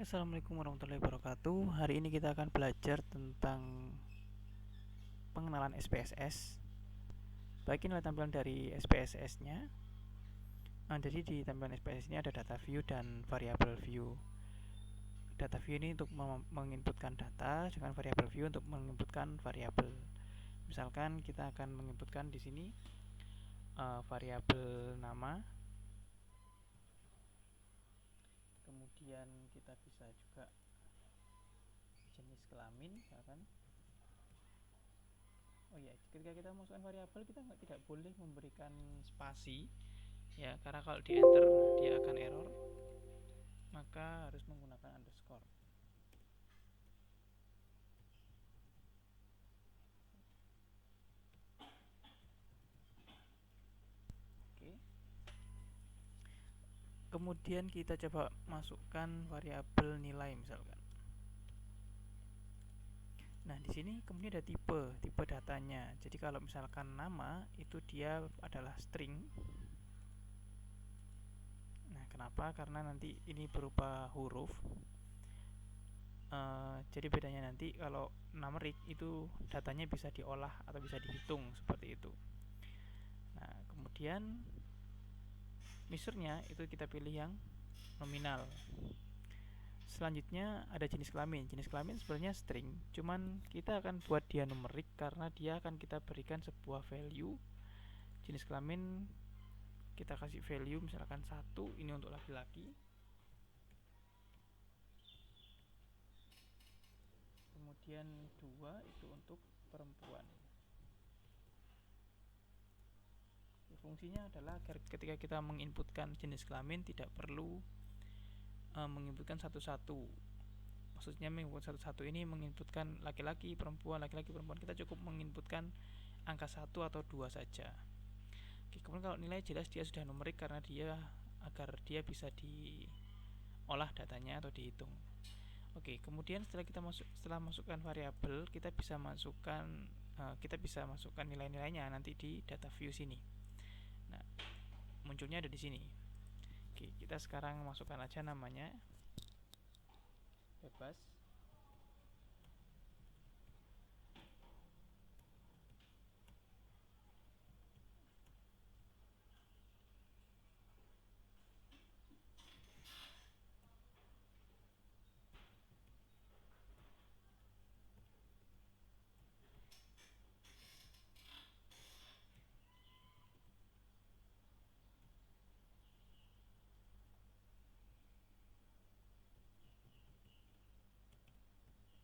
Assalamualaikum warahmatullahi wabarakatuh. Hari ini kita akan belajar tentang pengenalan SPSS. Baik, inilah tampilan dari SPSS-nya. Jadi di tampilan SPSS ini ada data view dan variable view. Data view ini untuk menginputkan data, dengan variable view untuk menginputkan variabel. Misalkan kita akan menginputkan di sini variabel nama. Kemudian kita bisa juga jenis kelamin, misalkan. Oh ya, ketika kita masukkan variabel kita tidak boleh memberikan spasi ya, karena kalau di enter dia akan error, maka harus menggunakan underscore. Oke. Kemudian kita coba masukkan variabel nilai misalkan. Nah, di sini kemudian ada tipe datanya. Jadi kalau misalkan nama itu dia adalah string. Nah, kenapa? Karena nanti ini berupa huruf. Jadi bedanya nanti kalau numerik itu datanya bisa diolah atau bisa dihitung seperti itu. Nah, kemudian measure-nya itu kita pilih yang nominal. Selanjutnya ada jenis kelamin. Jenis kelamin sebenarnya string, cuman kita akan buat dia numerik karena dia akan kita berikan sebuah value. Jenis kelamin kita kasih value misalkan 1, ini untuk laki-laki. Kemudian 2 itu untuk perempuan. Fungsinya adalah agar ketika kita menginputkan jenis kelamin tidak perlu menginputkan satu-satu. Maksudnya menginput satu-satu ini menginputkan laki-laki, perempuan, laki-laki, perempuan. Kita cukup menginputkan angka 1 atau 2 saja. Oke, kemudian kalau nilai jelas dia sudah numerik karena dia agar dia bisa diolah datanya atau dihitung. Oke, kemudian setelah masukkan variabel, kita bisa masukkan nilai-nilainya nanti di data view sini. Nah, munculnya ada di sini. Oke, kita sekarang masukkan aja namanya bebas.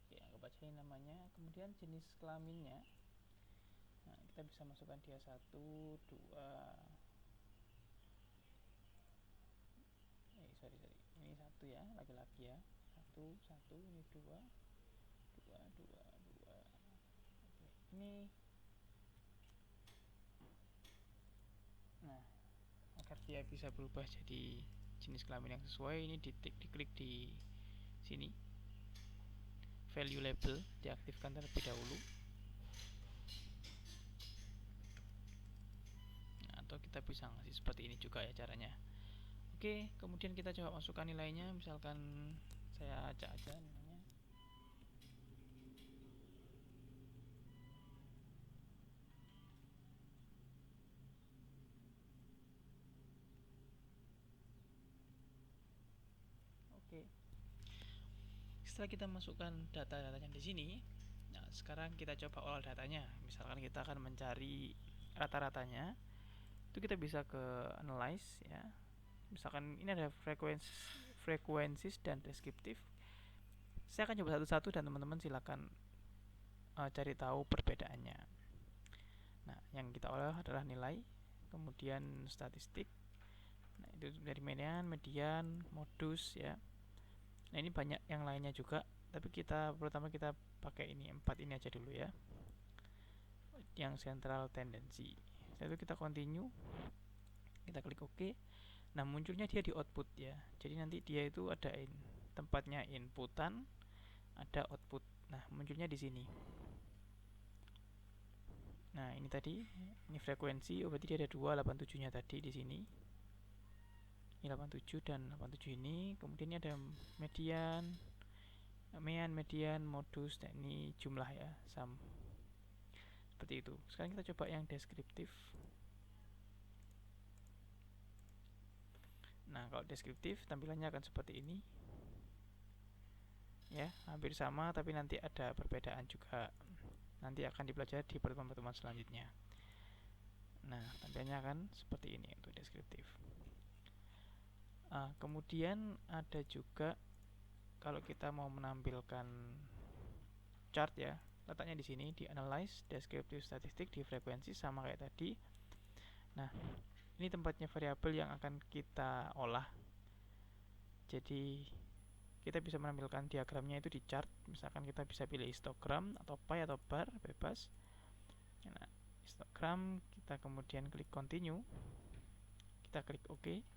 Oke, anggap aja ini namanya. Kemudian jenis kelaminnya, nah, kita bisa masukkan dia 1, 2. Sorry. Ini 1 ya, laki-laki ya. 1, ini 2, 2. Oke, ini. Nah, agar dia bisa berubah jadi jenis kelamin yang sesuai, ini diklik di sini. Value label diaktifkan terlebih dahulu. Nah, atau kita bisa ngasih seperti ini juga ya caranya. Oke, kemudian kita coba masukkan nilainya, misalkan saya acak aja nilainya. Oke. Setelah kita masukkan data-datanya di sini, nah sekarang kita coba olah datanya. Misalkan kita akan mencari rata-ratanya, itu kita bisa ke analyze ya. Misalkan ini ada frequencies dan deskriptif. Saya akan coba satu-satu dan teman-teman silakan cari tahu perbedaannya. Nah, yang kita olah adalah nilai, kemudian statistik. Nah, itu dari median, modus ya. Nah, ini banyak yang lainnya juga, tapi pertama kita pakai ini 4 ini aja dulu ya. Yang central tendency. Setelah itu kita continue. Kita klik OK. Nah, munculnya dia di output ya. Jadi nanti dia itu ada tempatnya inputan, ada output. Nah, munculnya di sini. Nah, ini frekuensi, berarti dia ada 287-nya tadi di sini. Ini 87 dan 87 ini. Kemudian ini ada median, median, modus, dan ini jumlah ya, sum. Seperti itu. Sekarang kita coba yang deskriptif. Nah, kalau deskriptif tampilannya akan seperti ini. Ya, hampir sama tapi nanti ada perbedaan juga. Nanti akan dipelajari di pertemuan-pertemuan selanjutnya. Nah, tampilannya akan seperti ini untuk deskriptif. Kemudian ada juga kalau kita mau menampilkan chart ya, letaknya di sini di analyze, deskriptif, statistik, di frekuensi sama kayak tadi. Nah, ini tempatnya variabel yang akan kita olah. Jadi kita bisa menampilkan diagramnya itu di chart. Misalkan kita bisa pilih histogram atau pie atau bar, bebas. Nah, histogram kita kemudian klik continue, kita klik OK.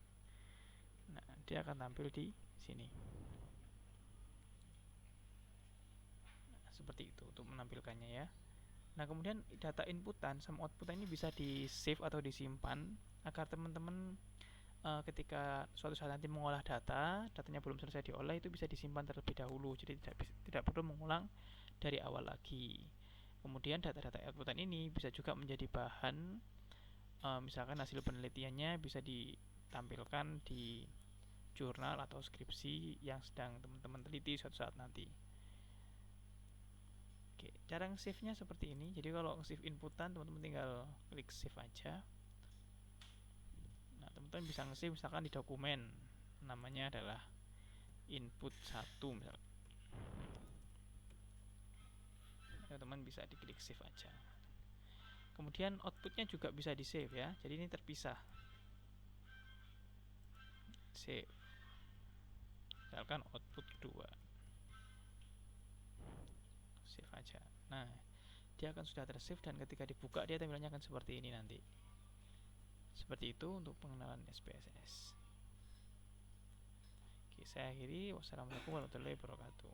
Nah, dia akan tampil di sini. Nah, seperti itu untuk menampilkannya ya. Nah, kemudian data inputan sama outputan ini bisa di save atau disimpan agar teman-teman ketika suatu saat nanti mengolah datanya belum selesai diolah, itu bisa disimpan terlebih dahulu. Jadi tidak perlu mengulang dari awal lagi. Kemudian data-data outputan ini bisa juga menjadi bahan, misalkan hasil penelitiannya bisa ditampilkan di jurnal atau skripsi yang sedang teman-teman teliti suatu saat nanti. Oke, cara nge-save-nya seperti ini. Jadi kalau nge-save inputan, teman-teman tinggal klik save aja. Nah, teman-teman bisa nge-save misalkan di dokumen, namanya adalah input 1 misalkan. Teman-teman bisa diklik save aja. Kemudian outputnya juga bisa di save ya. Jadi ini terpisah. Save. Misalkan output 2. Save aja. Nah, dia akan sudah tersave dan ketika dibuka dia tampilannya akan seperti ini nanti. Seperti itu untuk pengenalan SPSS. Oke, saya akhiri. Wassalamualaikum warahmatullahi wabarakatuh.